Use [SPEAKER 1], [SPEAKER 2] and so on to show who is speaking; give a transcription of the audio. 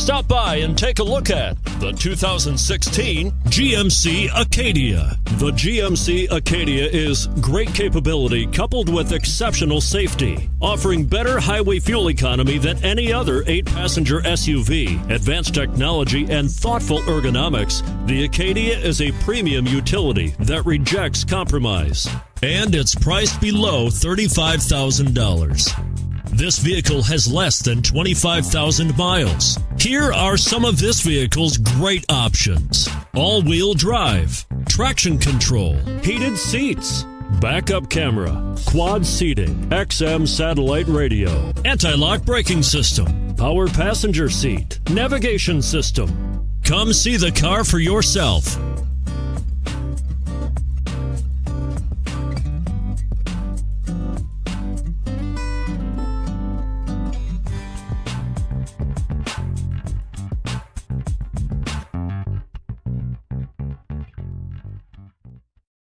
[SPEAKER 1] Stop by and take a look at the 2016 GMC Acadia. The GMC Acadia is great capability coupled with exceptional safety, offering better highway fuel economy than any other 8-passenger SUV. Advanced technology and thoughtful ergonomics, the Acadia is a premium utility that rejects compromise. And it's priced below $35,000. This vehicle has less than 25,000 miles. Here are some of this vehicle's great options: all-wheel drive, traction control, heated seats, backup camera, quad seating, XM satellite radio, anti-lock braking system, power passenger seat, navigation system. Come see the car for yourself.